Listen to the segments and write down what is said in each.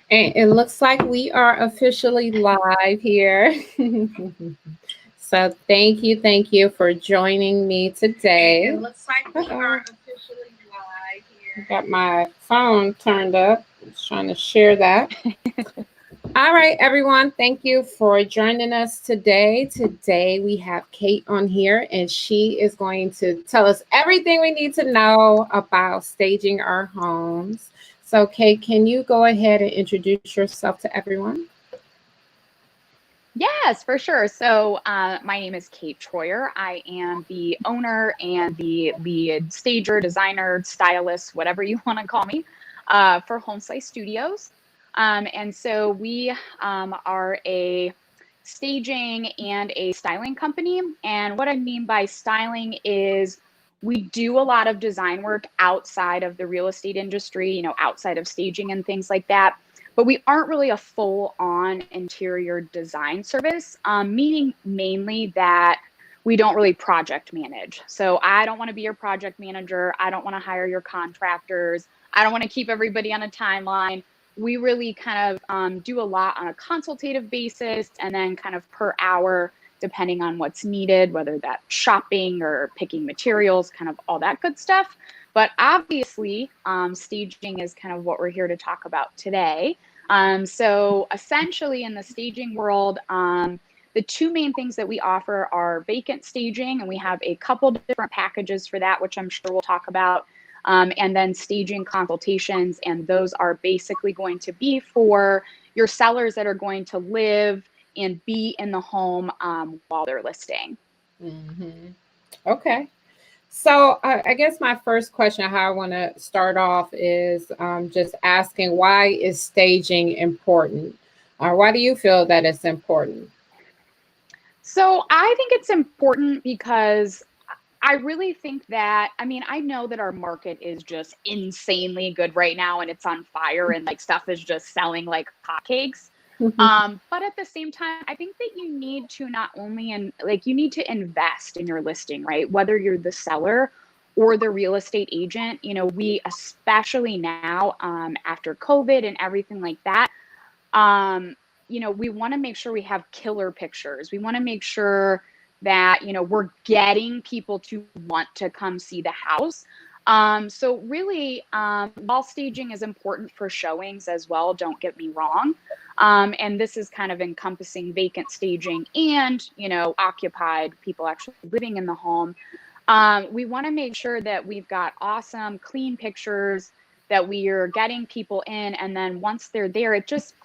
And it looks like we are officially live here. So thank you for joining me today. It looks like we are officially live here. Got my phone turned up. Just trying to share that. All right, everyone. Thank you for joining us today. Today we have Kate on here, and she is going to tell us everything we need to know about staging our homes. So, Kate, can you go ahead and introduce yourself to everyone? Yes, for sure. So my name is Kate Troyer. I am the owner and the lead stager, designer, stylist, whatever you want to call me, for Homesite Studios. And so we are a staging and a styling company. And what I mean by styling is we do a lot of design work outside of the real estate industry, outside of staging and things like that, but we aren't really a full-on interior design service, meaning mainly that we don't really project manage. So I don't want to be your project manager. I don't want to hire your contractors. I don't want to keep everybody on a timeline. We really kind of do a lot on a consultative basis and then kind of per hour, depending on what's needed, whether that's shopping or picking materials, kind of all that good stuff. But obviously, staging is kind of what we're here to talk about today. So essentially in the staging world, the two main things that we offer are vacant staging, and we have a couple different packages for that, which I'm sure we'll talk about, and then staging consultations. And those are basically going to be for your sellers that are going to live and be in the home while they're listing. Mm-hmm. Okay. So I guess my first question, how I want to start off, is just asking, why is staging important? Or why do you feel that it's important? So I think it's important because I really think that, I mean, I know that our market is just insanely good right now and it's on fire and like stuff is just selling like hotcakes. But at the same time, I think that you need to not only you need to invest in your listing, right? Whether you're the seller or the real estate agent, we especially now after COVID and everything like that, we want to make sure we have killer pictures. We want to make sure that, we're getting people to want to come see the house. So really, while staging is important for showings as well, don't get me wrong. And this is kind of encompassing vacant staging and, occupied people actually living in the home. We want to make sure that we've got awesome, clean pictures, that we are getting people in. And then once they're there, it just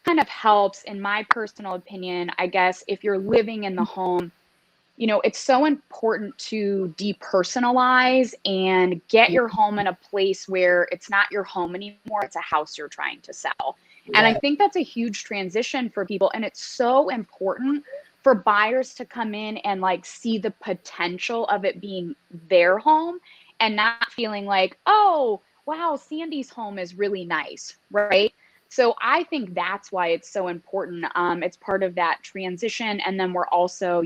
kind of helps, in my personal opinion, I guess, if you're living in the home, it's so important to depersonalize and get your home in a place where it's not your home anymore. It's a house you're trying to sell. And I think that's a huge transition for people. And it's so important for buyers to come in and like see the potential of it being their home and not feeling like, oh, wow, Sandy's home is really nice, right? So I think that's why it's so important. It's part of that transition. And then we're also,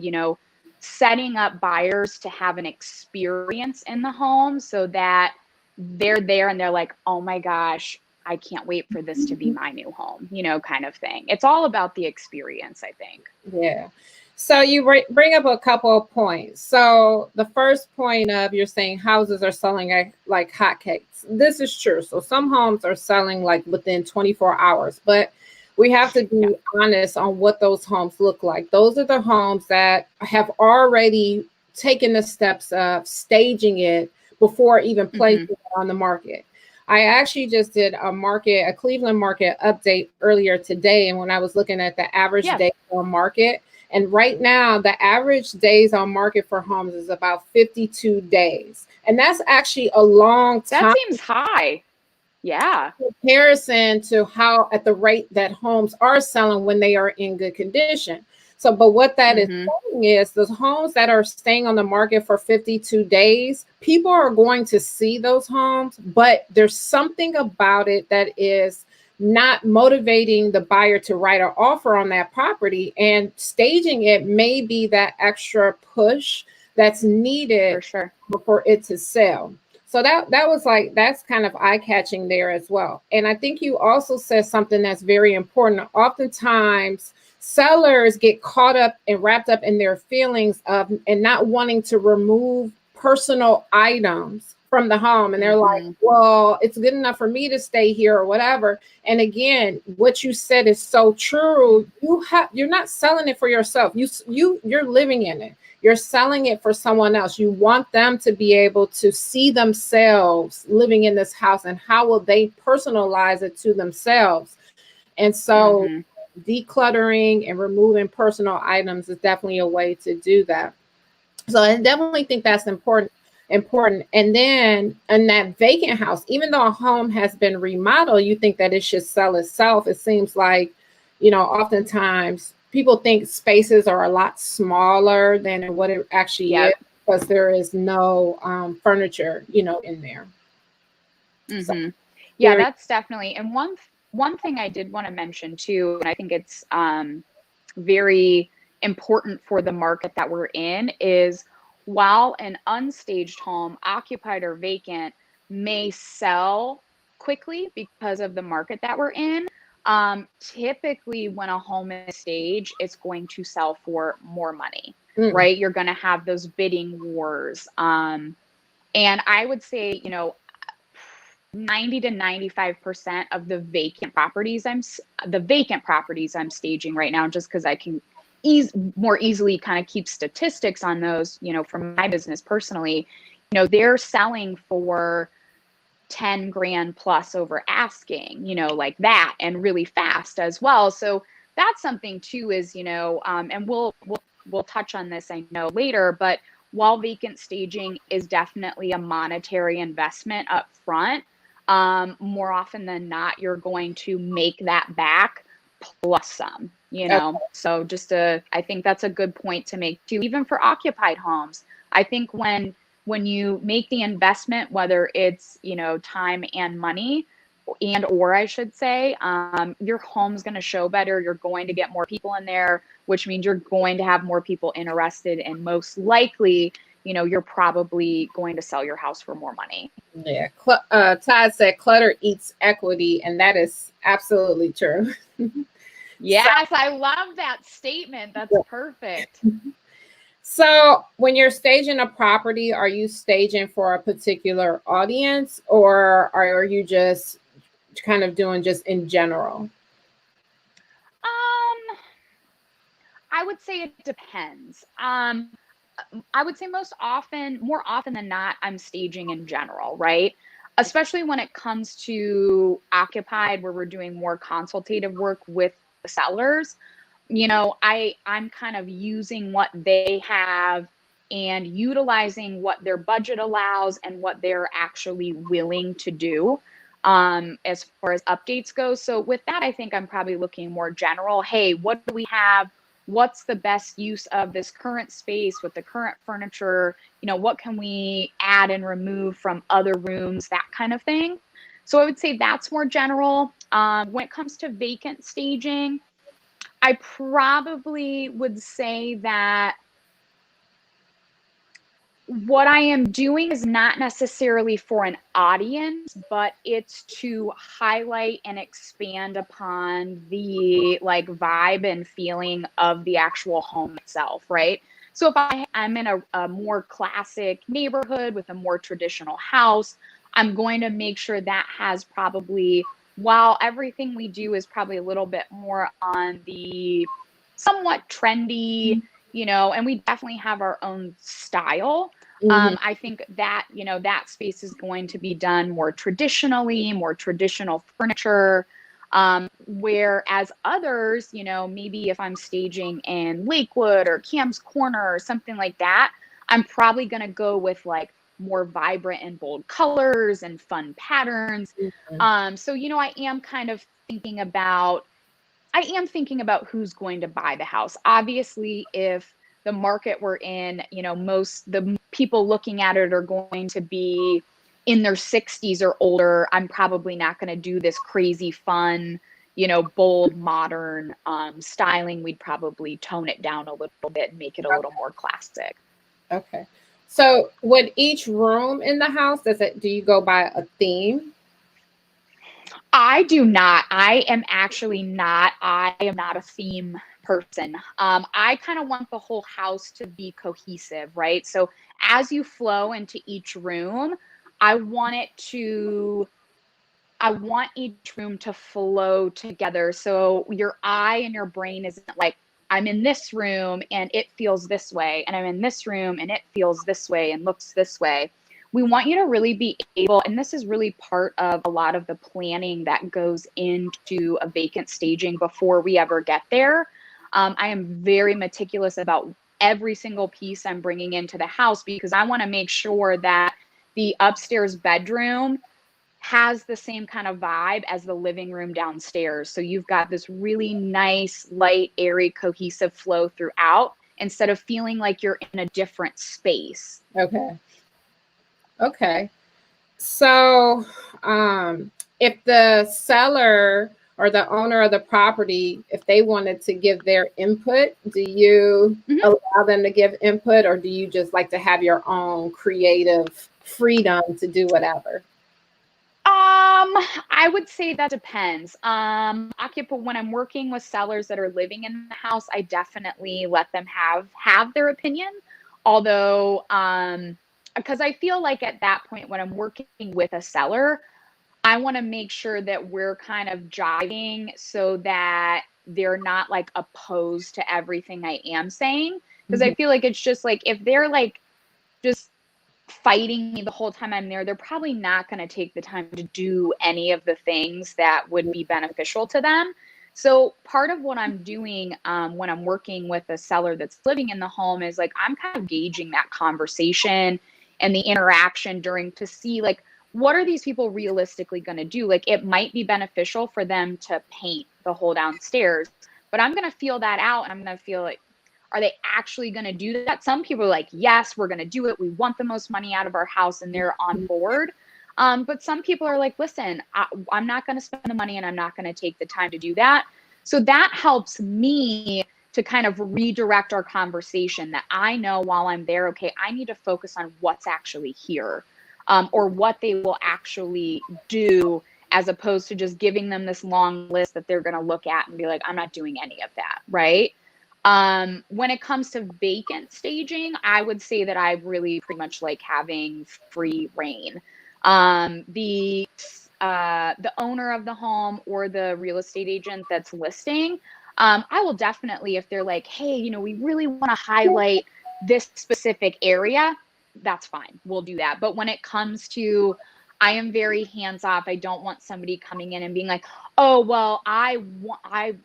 setting up buyers to have an experience in the home so that they're there and they're like, oh my gosh, I can't wait for this to be my new home, kind of thing. It's all about the experience, I think. Yeah. So you bring up a couple of points. So the first point of, you're saying houses are selling like hotcakes. This is true. So some homes are selling like within 24 hours, but we have to be honest on what those homes look like. Those are the homes that have already taken the steps of staging it before even placing it on the market. I actually just did a Cleveland market update earlier today. And when I was looking at the average days on market, and right now the average days on market for homes is about 52 days. And that's actually a long time. That seems high. Yeah. Comparison to how at the rate that homes are selling when they are in good condition. So, but what that is saying is those homes that are staying on the market for 52 days, people are going to see those homes, but there's something about it that is not motivating the buyer to write an offer on that property, and staging it may be that extra push that's needed for it to sell. So that was like, that's kind of eye catching there as well. And I think you also said something that's very important. Oftentimes sellers get caught up and wrapped up in their feelings of and not wanting to remove personal items from the home. And they're like, well, it's good enough for me to stay here or whatever. And again, what you said is so true. You're not selling it for yourself. You're living in it. You're selling it for someone else. You want them to be able to see themselves living in this house, and how will they personalize it to themselves. And so decluttering and removing personal items is definitely a way to do that. So I definitely think that's important. And then in that vacant house, even though a home has been remodeled, you think that it should sell itself. It seems like, oftentimes people think spaces are a lot smaller than what it actually is, because there is no furniture, in there. So, yeah, that's definitely. And one thing I did want to mention too, and I think it's very important for the market that we're in, is while an unstaged home, occupied or vacant, may sell quickly because of the market that we're in, typically when a home is staged, it's going to sell for more money, right? You're going to have those bidding wars. And I would say, 90 to 95% of the vacant properties I'm staging right now, just because I can more easily kind of keep statistics on those, from my business personally, they're selling for 10 grand plus over asking, like that, and really fast as well. So that's something too, is, and we'll touch on this, I know, later, but while vacant staging is definitely a monetary investment up front, more often than not, you're going to make that back plus some, So I think that's a good point to make too, even for occupied homes. I think when you make the investment, whether it's, time and money, or I should say, your home's going to show better. You're going to get more people in there, which means you're going to have more people interested, and most likely, you're probably going to sell your house for more money. Yeah. Todd said clutter eats equity, and that is absolutely true. Yes, I love that statement. That's perfect. So when you're staging a property, are you staging for a particular audience, or are you just kind of doing just in general? I would say it depends. I would say more often than not, I'm staging in general, right? Especially when it comes to occupied, where we're doing more consultative work with the sellers. I'm kind of using what they have and utilizing what their budget allows and what they're actually willing to do, as far as updates go. So with that, I think I'm probably looking more general. Hey, what do we have? What's the best use of this current space with the current furniture? What can we add and remove from other rooms, that kind of thing. So I would say that's more general. When it comes to vacant staging, I probably would say that what I am doing is not necessarily for an audience, but it's to highlight and expand upon the vibe and feeling of the actual home itself, right? So if I'm in a more classic neighborhood with a more traditional house, I'm going to make sure that has probably, while everything we do is probably a little bit more on the somewhat trendy, and we definitely have our own style. I think that, that space is going to be done more traditionally, more traditional furniture. Whereas others, maybe if I'm staging in Lakewood or Cam's Corner or something like that, I'm probably going to go with more vibrant and bold colors and fun patterns. So, I am kind of thinking about who's going to buy the house. Obviously, if the market we're in, most the people looking at it are going to be in their 60s or older, I'm probably not going to do this crazy fun, bold, modern styling. We'd probably tone it down a little bit and make it a little more classic. Okay. So with each room in the house, do you go by a theme? I do not. I am actually not. I am not a theme person. I kind of want the whole house to be cohesive, right? So as you flow into each room, I want it to I want each room to flow together. So your eye and your brain isn't like, I'm in this room and it feels this way, and I'm in this room and it feels this way and looks this way. We want you to really be able, and this is really part of a lot of the planning that goes into a vacant staging before we ever get there. I am very meticulous about every single piece I'm bringing into the house because I want to make sure that the upstairs bedroom has the same kind of vibe as the living room downstairs. So you've got this really nice, light, airy, cohesive flow throughout instead of feeling like you're in a different space. Okay. Okay. So if the seller or the owner of the property, if they wanted to give their input, do you allow them to give input, or do you just like to have your own creative freedom to do whatever? I would say that depends. When I'm working with sellers that are living in the house, I definitely let them have their opinion. Although, because I feel like at that point when I'm working with a seller, I want to make sure that we're kind of jiving so that they're not like opposed to everything I am saying. Because I feel like it's just like if they're like just fighting me the whole time I'm there, they're probably not going to take the time to do any of the things that would be beneficial to them. So part of what I'm doing when I'm working with a seller that's living in the home is like I'm kind of gauging that conversation and the interaction during to see like what are these people realistically going to do? Like it might be beneficial for them to paint the whole downstairs, but I'm going to feel that out and I'm going to feel like, are they actually going to do that? Some people are like, yes, we're going to do it. We want the most money out of our house and they're on board. But some people are like, listen, I'm not going to spend the money and I'm not going to take the time to do that. So that helps me to kind of redirect our conversation that I know while I'm there, okay, I need to focus on what's actually here or what they will actually do as opposed to just giving them this long list that they're going to look at and be like, I'm not doing any of that, right? When it comes to vacant staging, I would say that I really pretty much like having free reign. The owner of the home or the real estate agent that's listing, I will definitely, if they're like, hey, you know, we really want to highlight this specific area, that's fine. We'll do that. But when it comes to, I am very hands off. I don't want somebody coming in and being like, oh, well,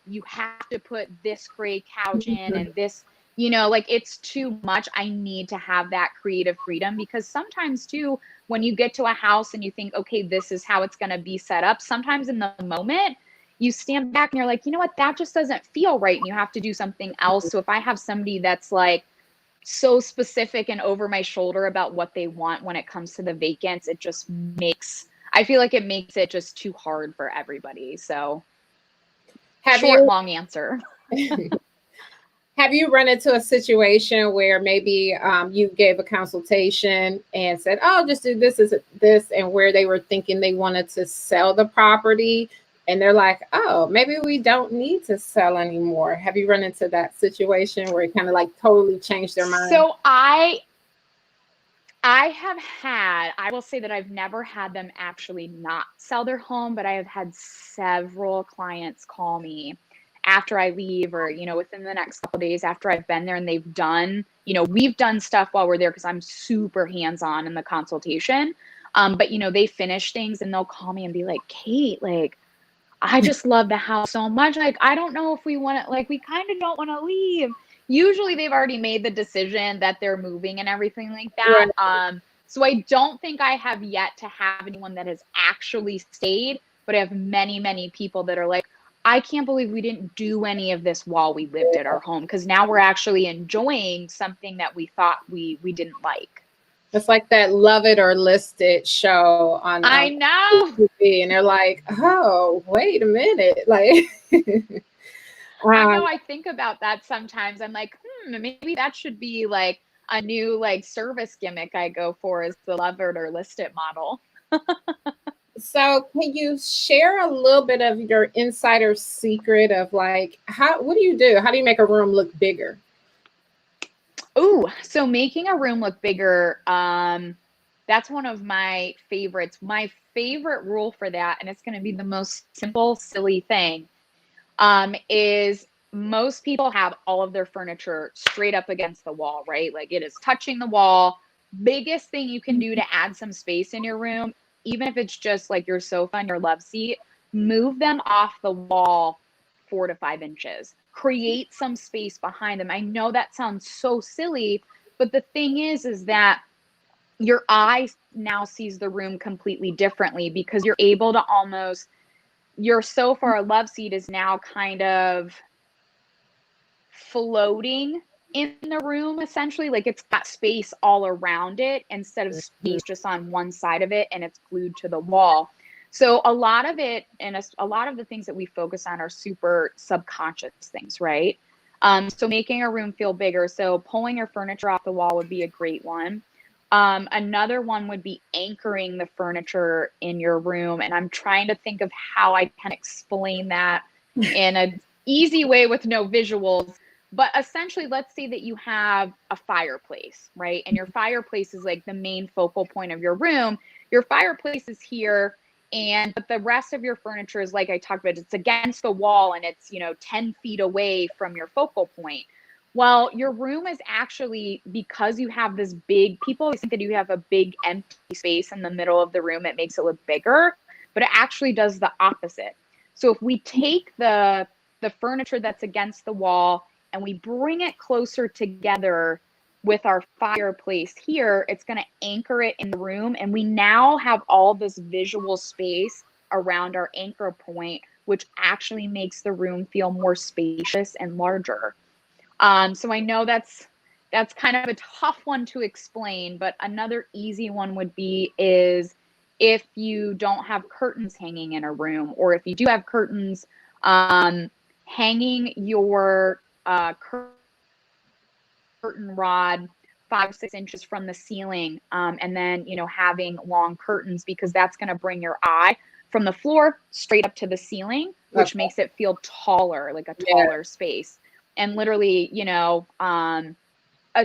you have to put this gray couch in and this, you know, like it's too much. I need to have that creative freedom because sometimes too, when you get to a house and you think, okay, this is how it's going to be set up. Sometimes in the moment you stand back and you're like, you know what, that just doesn't feel right. And you have to do something else. So if I have somebody that's like, so specific and over my shoulder about what they want when it comes to the vacants, it just I feel like it makes it just too hard for everybody. So long answer. Have you run into a situation where maybe you gave a consultation and said, oh, just do this, and where they were thinking they wanted to sell the property and they're like, oh, maybe we don't need to sell anymore? Have you run into that situation where it kind of like totally changed their mind? So I will say that I've never had them actually not sell their home, but I have had several clients call me after I leave or, you know, within the next couple of days after I've been there and they've done, you know, we've done stuff while we're there because I'm super hands-on in the consultation. But, you know, they finish things and they'll call me and be like, Kate, like, I just love the house so much. Like, I don't know if we want to, like, we kind of don't want to leave. Usually they've already made the decision that they're moving and everything like that. Right. So I don't think I have yet to have anyone that has actually stayed, but I have many, many people that are like, I can't believe we didn't do any of this while we lived at our home because now we're actually enjoying something that we thought we didn't like. It's like that Love It or List It show on I know. TV, and they're like, oh, wait a minute. Like I know, I think about that sometimes. I'm like, maybe that should be like a new like service gimmick I go for is the levered or listed model. So can you share a little bit of your insider secret of like, what do you do? How do you make a room look bigger? Oh, so making a room look bigger, that's one of my favorites. My favorite rule for that, and it's going to be the most simple, silly thing, is most people have all of their furniture straight up against the wall, right? Like it is touching the wall. Biggest thing you can do to add some space in your room, even if it's just like your sofa and your love seat, move them off the wall 4 to 5 inches. Create some space behind them. I know that sounds so silly, but the thing is that your eye now sees the room completely differently because you're able to almost, your sofa or love seat is now kind of floating in the room, essentially. Like it's got space all around it instead of space just on one side of it and it's glued to the wall. So a lot of it, and a lot of the things that we focus on are super subconscious things, right? So making a room feel bigger. So pulling your furniture off the wall would be a great one. Another one would be anchoring the furniture in your room. And I'm trying to think of how I can explain that in an easy way with no visuals. But essentially, let's say that you have a fireplace, right? And your fireplace is like the main focal point of your room. Your fireplace is here, but the rest of your furniture is, like I talked about, it's against the wall and it's, 10 feet away from your focal point. Well, your room is actually, because you have this big, people always think that you have a big empty space in the middle of the room, it makes it look bigger, but it actually does the opposite. So if we take the furniture that's against the wall and we bring it closer together with our fireplace here, it's going to anchor it in the room. And we now have all this visual space around our anchor point, which actually makes the room feel more spacious and larger. So I know that's kind of a tough one to explain, but another easy one would be is if you don't have curtains hanging in a room, or if you do have curtains, hanging your curtain rod 5 or 6 inches from the ceiling, and then having long curtains, because that's going to bring your eye from the floor straight up to the ceiling, which makes it feel taller, like a taller space. And literally,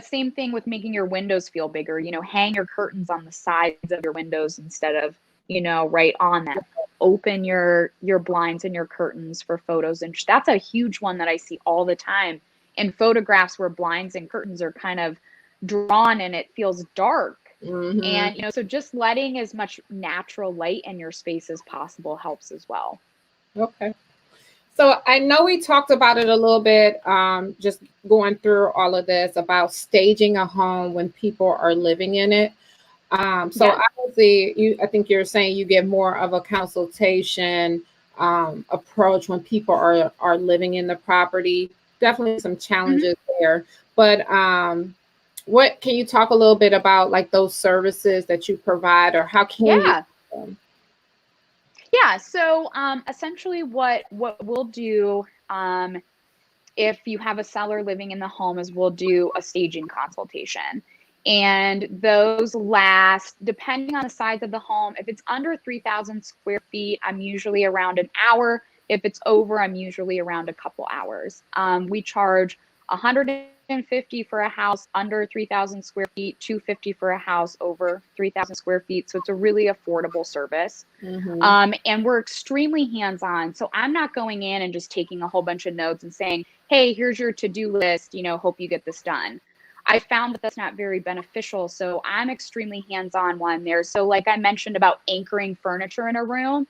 same thing with making your windows feel bigger. Hang your curtains on the sides of your windows instead of right on them. Open your blinds and your curtains for photos, and that's a huge one that I see all the time in photographs where blinds and curtains are kind of drawn and it feels dark. Mm-hmm. And so just letting as much natural light in your space as possible helps as well. Okay. So I know we talked about it a little bit, just going through all of this about staging a home when people are living in it. Obviously, I think you're saying you get more of a consultation approach when people are living in the property. Definitely some challenges there, but what can you talk a little bit about, like those services that you provide, or how can you? Yeah. So essentially what we'll do if you have a seller living in the home is we'll do a staging consultation. And those last, depending on the size of the home, if it's under 3,000 square feet, I'm usually around an hour. If it's over, I'm usually around a couple hours. We charge $150 for a house under 3,000 square feet, $250 for a house over 3,000 square feet. So it's a really affordable service. Mm-hmm. And we're extremely hands-on. So I'm not going in and just taking a whole bunch of notes and saying, hey, here's your to-do list, hope you get this done. I found that that's not very beneficial. So I'm extremely hands-on while I'm there. So like I mentioned about anchoring furniture in a room,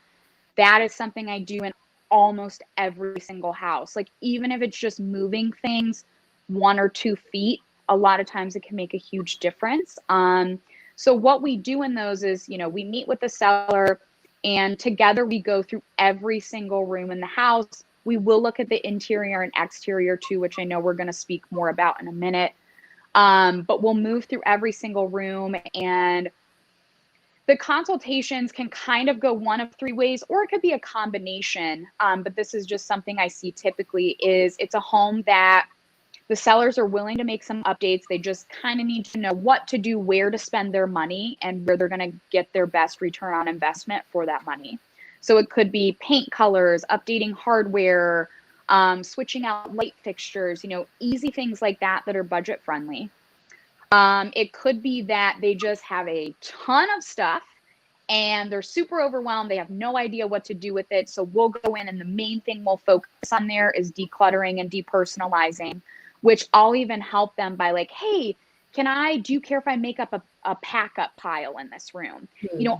that is something I do in almost every single house. Like even if it's just moving things 1 or 2 feet, a lot of times it can make a huge difference. So what we do in those is, we meet with the seller and together we go through every single room in the house. We will look at the interior and exterior too, which I know we're going to speak more about in a minute. But we'll move through every single room, and the consultations can kind of go one of 3 ways, or it could be a combination. But this is just something I see typically is it's a home that The sellers are willing to make some updates. They just kind of need to know what to do, where to spend their money, and where they're going to get their best return on investment for that money. So it could be paint colors, updating hardware, switching out light fixtures, easy things like that that are budget friendly. It could be that they just have a ton of stuff and they're super overwhelmed. They have no idea what to do with it. So we'll go in, and the main thing we'll focus on there is decluttering and depersonalizing, which I'll even help them by like, hey, do you care if I make up a pack up pile in this room?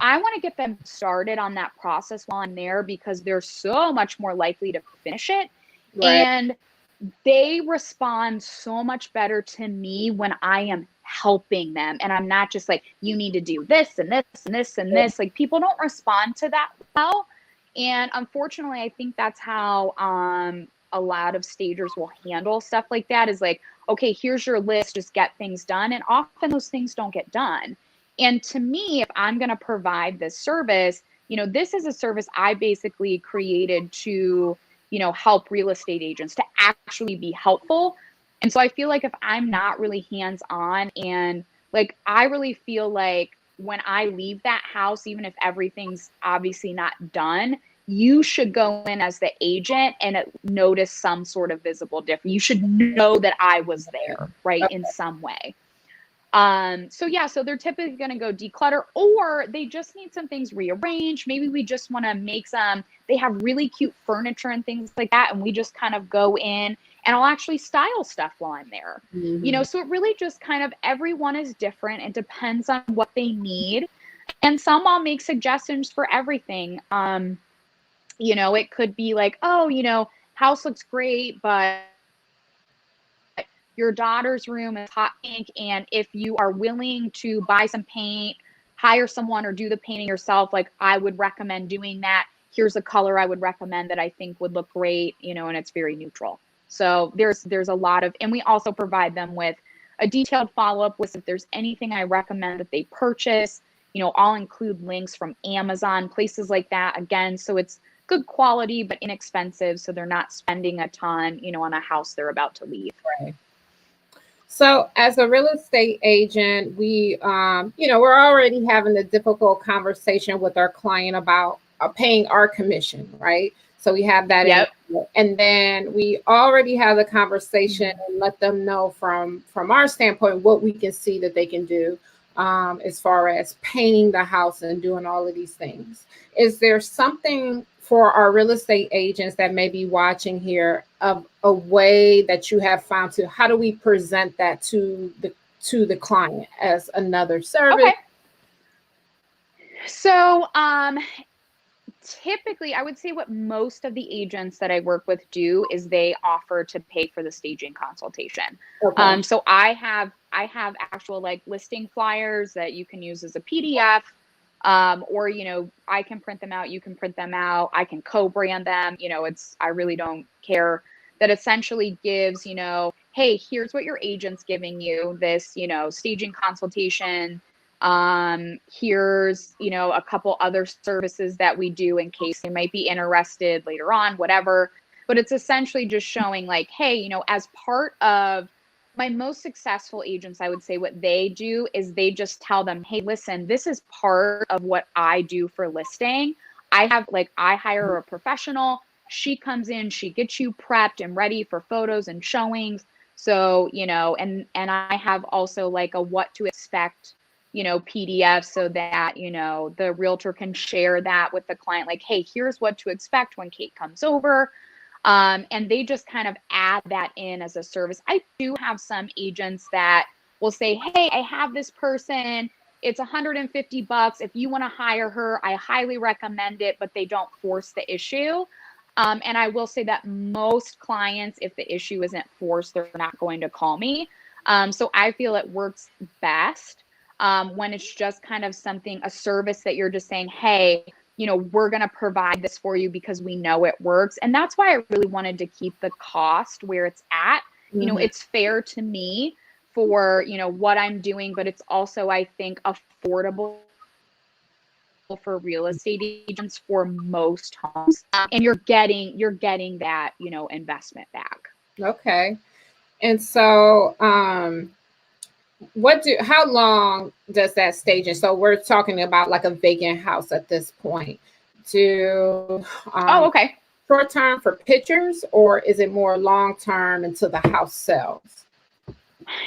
I want to get them started on that process while I'm there, because they're so much more likely to finish it. Right. And they respond so much better to me when I am helping them. And I'm not just like, you need to do this and this and this and this. Like, people don't respond to that well. And unfortunately, I think that's how a lot of stagers will handle stuff like that, is like, okay, here's your list, just get things done. And often those things don't get done. And to me, if I'm going to provide this service, this is a service I basically created to, help real estate agents to actually be helpful. And so I feel like if I'm not really hands-on, and like, I really feel like when I leave that house, even if everything's obviously not done, you should go in as the agent and notice some sort of visible difference. You should know that I was there, right, in some way. So they're typically going to go declutter, or they just need some things rearranged. Maybe we just want to make they have really cute furniture and things like that, and we just kind of go in and I'll actually style stuff while I'm there. So it really just kind of, everyone is different. It depends on what they need. And some I'll make suggestions for everything. It could be like, oh, house looks great, but your daughter's room is hot pink. And if you are willing to buy some paint, hire someone, or do the painting yourself, like, I would recommend doing that. Here's a color I would recommend that I think would look great, and it's very neutral. So there's a lot of, and we also provide them with a detailed follow-up list. If there's anything I recommend that they purchase, I'll include links from Amazon, places like that. Again, so it's good quality, but inexpensive. So they're not spending a ton, on a house they're about to leave. Right. So as a real estate agent, we, we're already having a difficult conversation with our client about paying our commission, right? So we have that. Yep. And then we already have the conversation and let them know from our standpoint what we can see that they can do as far as painting the house and doing all of these things. Is there something for our real estate agents that may be watching here of a way that you have found to, how do we present that to the client as another service? Okay. So typically, I would say what most of the agents that I work with do is they offer to pay for the staging consultation. Okay. So I have actual like listing flyers that you can use as a PDF, or I can print them out. You can print them out. I can co-brand them. I really don't care. That essentially gives hey, here's what your agent's giving you, this staging consultation. Here's, a couple other services that we do in case they might be interested later on, whatever. But it's essentially just showing like, hey, as part of my most successful agents, I would say what they do is they just tell them, hey, listen, this is part of what I do for listing. I hire a professional. She comes in, she gets you prepped and ready for photos and showings. So, and I have also like a what to expect PDF, so that, the realtor can share that with the client. Like, hey, here's what to expect when Kate comes over. And they just kind of add that in as a service. I do have some agents that will say, hey, I have this person. It's $150. If you want to hire her, I highly recommend it, but they don't force the issue. And I will say that most clients, if the issue isn't forced, they're not going to call me. So I feel it works best when it's just kind of a service that you're just saying, hey, we're going to provide this for you because we know it works. And that's why I really wanted to keep the cost where it's at. Mm-hmm. It's fair to me for, what I'm doing, but it's also, I think, affordable for real estate agents for most homes. And you're getting that, investment back. Okay. And so, how long does that staging? So we're talking about like a vacant house at this point. Do Oh, okay. short term for pictures, or is it more long term until the house sells?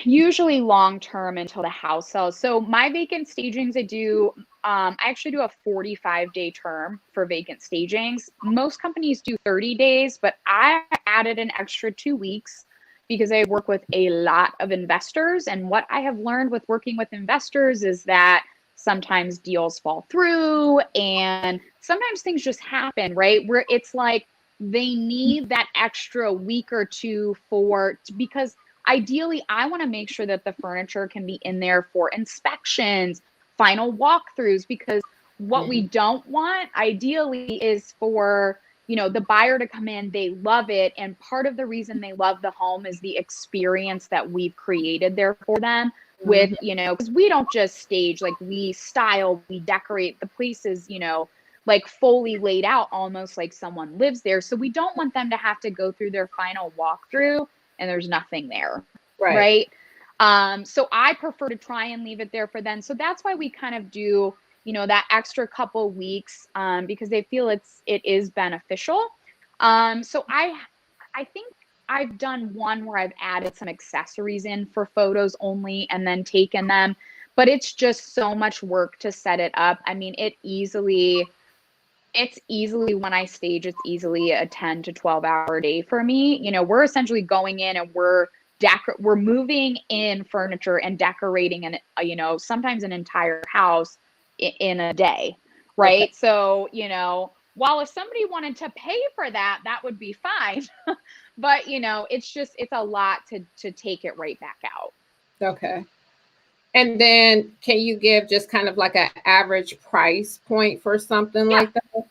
Usually long term until the house sells. So my vacant stagings, I actually do a 45-day term for vacant stagings. Most companies do 30 days, but I added an extra 2 weeks because I work with a lot of investors. And what I have learned with working with investors is that sometimes deals fall through and sometimes things just happen, right? Where it's like they need that extra week or two because ideally, I want to make sure that the furniture can be in there for inspections, final walkthroughs, because what we don't want ideally is for, the buyer to come in, they love it. And part of the reason they love the home is the experience that we've created there for them with, because we don't just stage, like we style, we decorate the places, like fully laid out, almost like someone lives there. So we don't want them to have to go through their final walkthrough and there's nothing there. Right. So I prefer to try and leave it there for them. So that's why we kind of do, that extra couple weeks, because they feel it is beneficial. So I think I've done one where I've added some accessories in for photos only and then taken them, but it's just so much work to set it up. I mean, it's easily when I stage, it's easily a 10 to 12 hour day for me. We're essentially going in and we're moving in furniture and decorating and, sometimes an entire house in a day. Right. Okay. So, while if somebody wanted to pay for that, that would be fine. But, it's a lot to take it right back out. Okay. And then can you give just kind of like an average price point for something like that?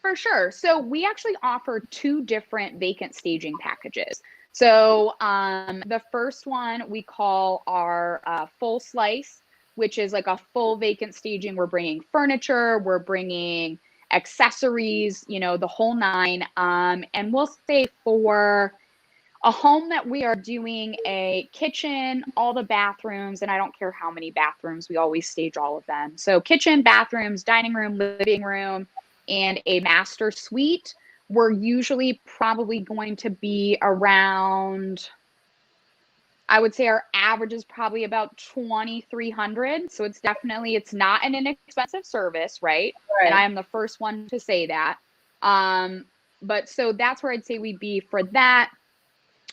For sure. So we actually offer 2 different vacant staging packages. So the first one we call our full slice, which is like a full vacant staging. We're bringing furniture, we're bringing accessories, the whole nine. And we'll say for a home that we are doing a kitchen, all the bathrooms, and I don't care how many bathrooms, we always stage all of them. So kitchen, bathrooms, dining room, living room, and a master suite, we're usually probably going to be around, I would say our average is probably about $2,300. So it's not an inexpensive service, right? And I am the first one to say that. But so that's where I'd say we'd be for that.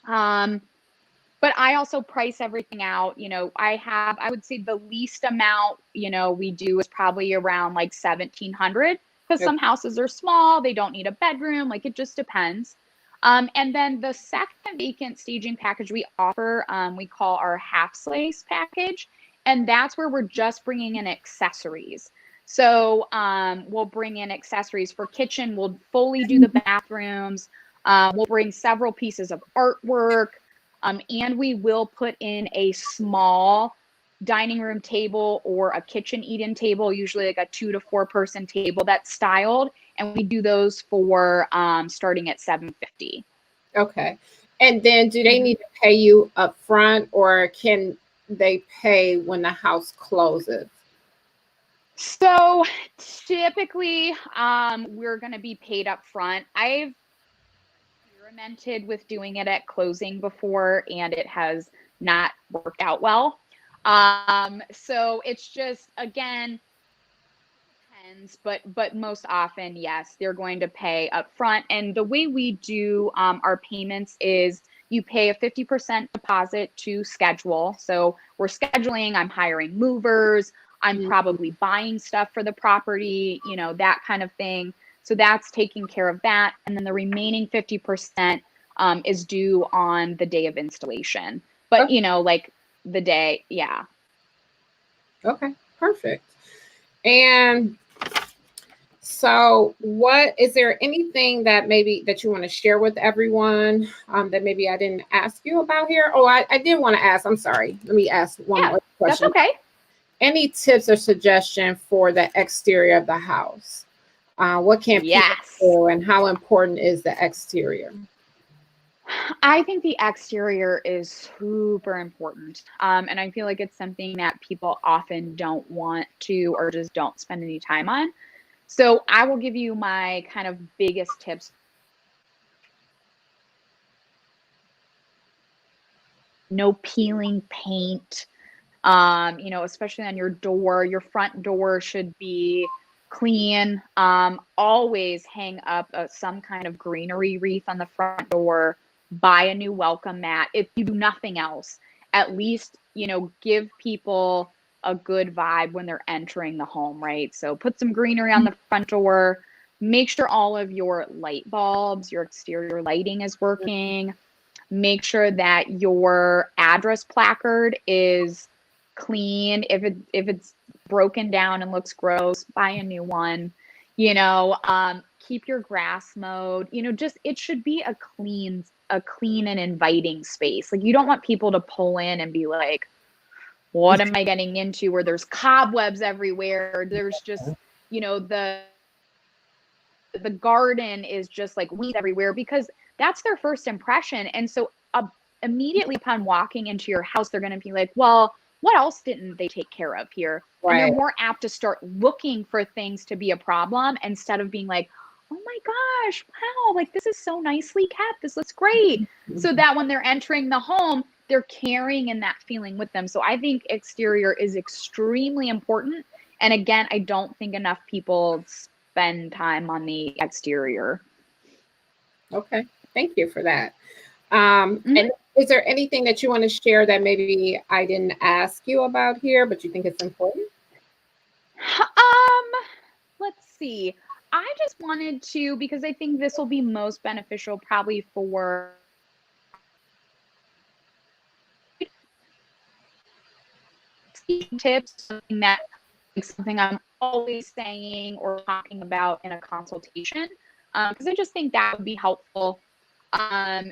But I also price everything out. I would say the least amount, we do is probably around like $1,700 because some houses are small. They don't need a bedroom. Like it just depends. And then the second vacant staging package we offer, we call our half slice package. And that's where we're just bringing in accessories. So we'll bring in accessories for kitchen. We'll fully do the bathrooms. We'll bring several pieces of artwork. And we will put in a small dining room table or a kitchen eat-in table, usually like a 2 to 4 person table that's styled. And we do those for starting at $750. Okay. And then do they need to pay you up front or can they pay when the house closes? So typically we're going to be paid up front. I've experimented with doing it at closing before and it has not worked out well. So it's just, again, depends, but most often, yes, they're going to pay up front. And the way we do our payments is you pay a 50% deposit to schedule. So we're scheduling, I'm hiring movers, I'm probably buying stuff for the property, that kind of thing. So that's taking care of that. And then the remaining 50% is due on the day of installation. But, like the day, yeah. Okay, perfect. And so is there anything that you want to share with everyone that maybe I didn't ask you about here? Oh, I did want to ask, I'm sorry. Let me ask one more question. That's okay. Any tips or suggestion for the exterior of the house? What can people do and how important is the exterior? I think the exterior is super important. And I feel like it's something that people often don't want to or just don't spend any time on. So I will give you my kind of biggest tips. No peeling paint, especially on your door. Your front door should be clean. Always hang up some kind of greenery wreath on the front door. Buy a new welcome mat. If you do nothing else, at least, give people a good vibe when they're entering the home, right? So put some greenery on the front door. Make sure all of your light bulbs, your exterior lighting is working. Make sure that your address placard is clean. If it's broken down and looks gross, buy a new one. Keep your grass mowed. Just it should be a clean and inviting space. Like, you don't want people to pull in and be like, what am I getting into? Where there's cobwebs everywhere. There's just, the garden is just like weeds everywhere, because that's their first impression. And so immediately upon walking into your house, they're going to be like, well, what else didn't they take care of here? Right. And they're more apt to start looking for things to be a problem instead of being like, oh my gosh, wow, like this is so nicely kept. This looks great. So that when they're entering the home, they're carrying in that feeling with them. So I think exterior is extremely important. And again, I don't think enough people spend time on the exterior. Okay, thank you for that. And is there anything that you want to share that maybe I didn't ask you about here, but you think it's important? Let's see. I just wanted to, because I think this will be most beneficial probably for tips, something I'm always saying or talking about in a consultation, because I just think that would be helpful.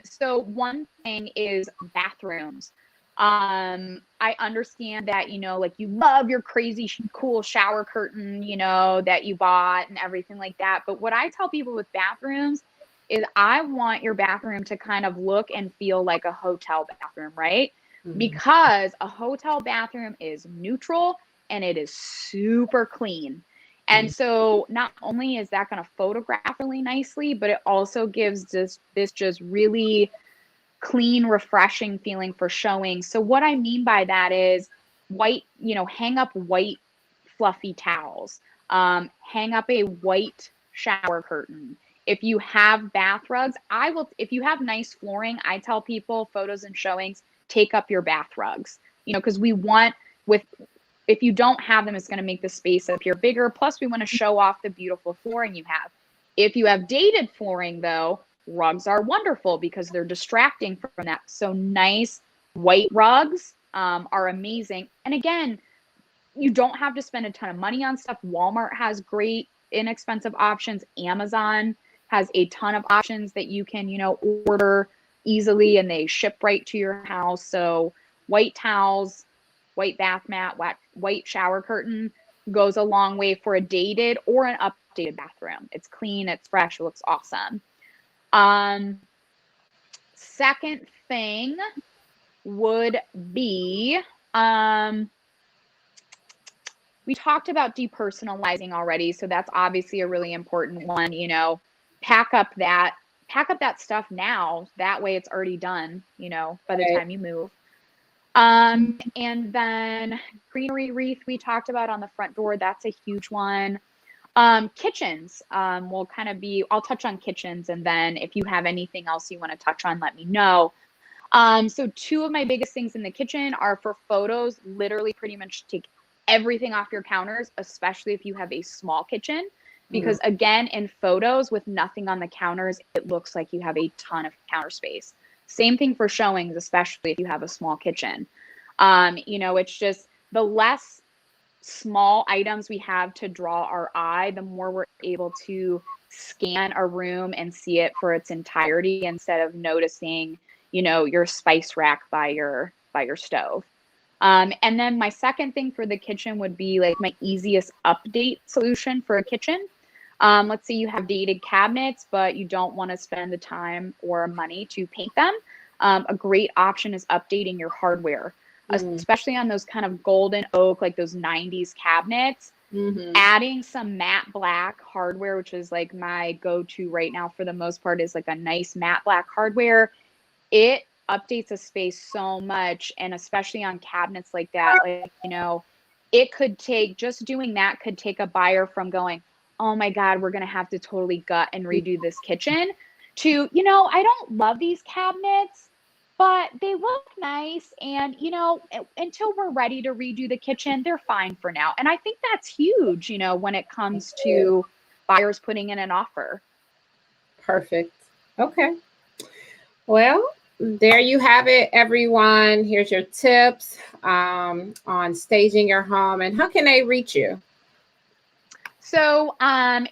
So one thing is bathrooms. I understand that, like you love your crazy cool shower curtain, that you bought and everything like that. But what I tell people with bathrooms is I want your bathroom to kind of look and feel like a hotel bathroom, right? Mm-hmm. Because a hotel bathroom is neutral and it is super clean. And so not only is that going to photograph really nicely, but it also gives this just really clean, refreshing feeling for showing. So what I mean by that is white, hang up white fluffy towels, hang up a white shower curtain. If you have bath rugs, if you have nice flooring, I tell people, photos and showings, take up your bath rugs, because we want if you don't have them, it's going to make the space appear bigger. Plus, we want to show off the beautiful flooring you have. If you have dated flooring, though, rugs are wonderful because they're distracting from that. So nice white rugs are amazing. And again, you don't have to spend a ton of money on stuff. Walmart has great inexpensive options. Amazon has a ton of options that you can, order easily and they ship right to your house. So white towels, white bath mat, white shower curtain goes a long way for a dated or an updated bathroom. It's clean, it's fresh, it looks awesome. Second thing would be, we talked about depersonalizing already, so that's obviously a really important one. Pack up that stuff now. That way it's already done, by the time you move. And then greenery wreath we talked about on the front door. That's a huge one. Kitchens will kind of I'll touch on kitchens, and then if you have anything else you want to touch on, let me know. So two of my biggest things in the kitchen are for photos, literally pretty much take everything off your counters, especially if you have a small kitchen, because again, in photos with nothing on the counters, it looks like you have a ton of counter space. Same thing for showings, especially if you have a small kitchen. It's just the less small items we have to draw our eye, the more we're able to scan a room and see it for its entirety instead of noticing, your spice rack by your stove. And then my second thing for the kitchen would be like my easiest update solution for a kitchen. Let's say you have dated cabinets, but you don't want to spend the time or money to paint them. A great option is updating your hardware, especially on those kind of golden oak, like those 90s cabinets. Adding some matte black hardware, which is like my go-to right now for the most part, is like a nice matte black hardware. It updates a space so much, and especially on cabinets like that, like, you know, it could take, just doing that could take a buyer from going, oh my God, we're going to have to totally gut and redo this kitchen, to, you know, I don't love these cabinets, but they look nice. And, you know, until we're ready to redo the kitchen, they're fine for now. And I think that's huge, you know, when it comes to buyers putting in an offer. Perfect. Okay. Well, there you have it, everyone. Here's your tips on staging your home. And how can they reach you? So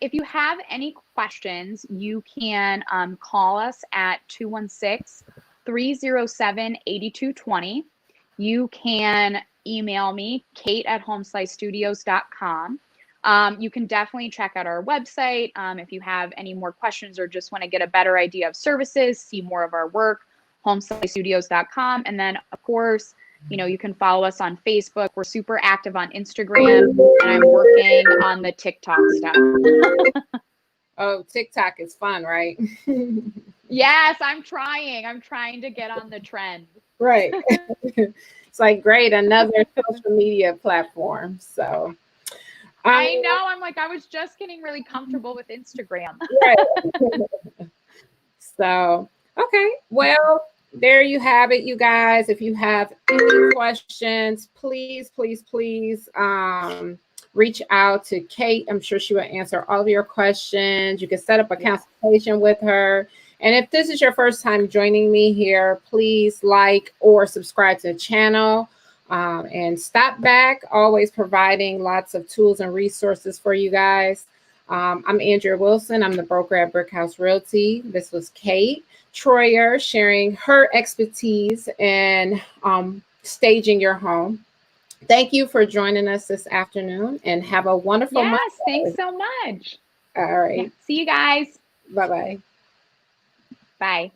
if you have any questions, you can call us at 216-307-8220. You can email me, kate@homesitestudios.com. You can definitely check out our website if you have any more questions or just want to get a better idea of services, see more of our work, homesitestudios.com. And then, of course, you know, you can follow us on Facebook. We're super active on Instagram, and I'm working on the TikTok stuff. Oh, TikTok is fun, right? Yes, I'm trying. I'm trying to get on the trend. Right. It's like, great, another social media platform. So I know. I'm like, I was just getting really comfortable with Instagram. Right. So, okay. Well, there you have it, you guys. If you have any questions, please, please, please reach out to Kate. I'm sure she will answer all of your questions. You can set up a consultation with her. And if this is your first time joining me here, please like or subscribe to the channel. And stop back, always providing lots of tools and resources for you guys. I'm Andrea Wilson. I'm the broker at Brickhouse Realty. This was Kate Troyer sharing her expertise in staging your home. Thank you for joining us this afternoon, and have a wonderful month. Yes, thanks so much. All right. Yeah, see you guys. Bye-bye. Bye.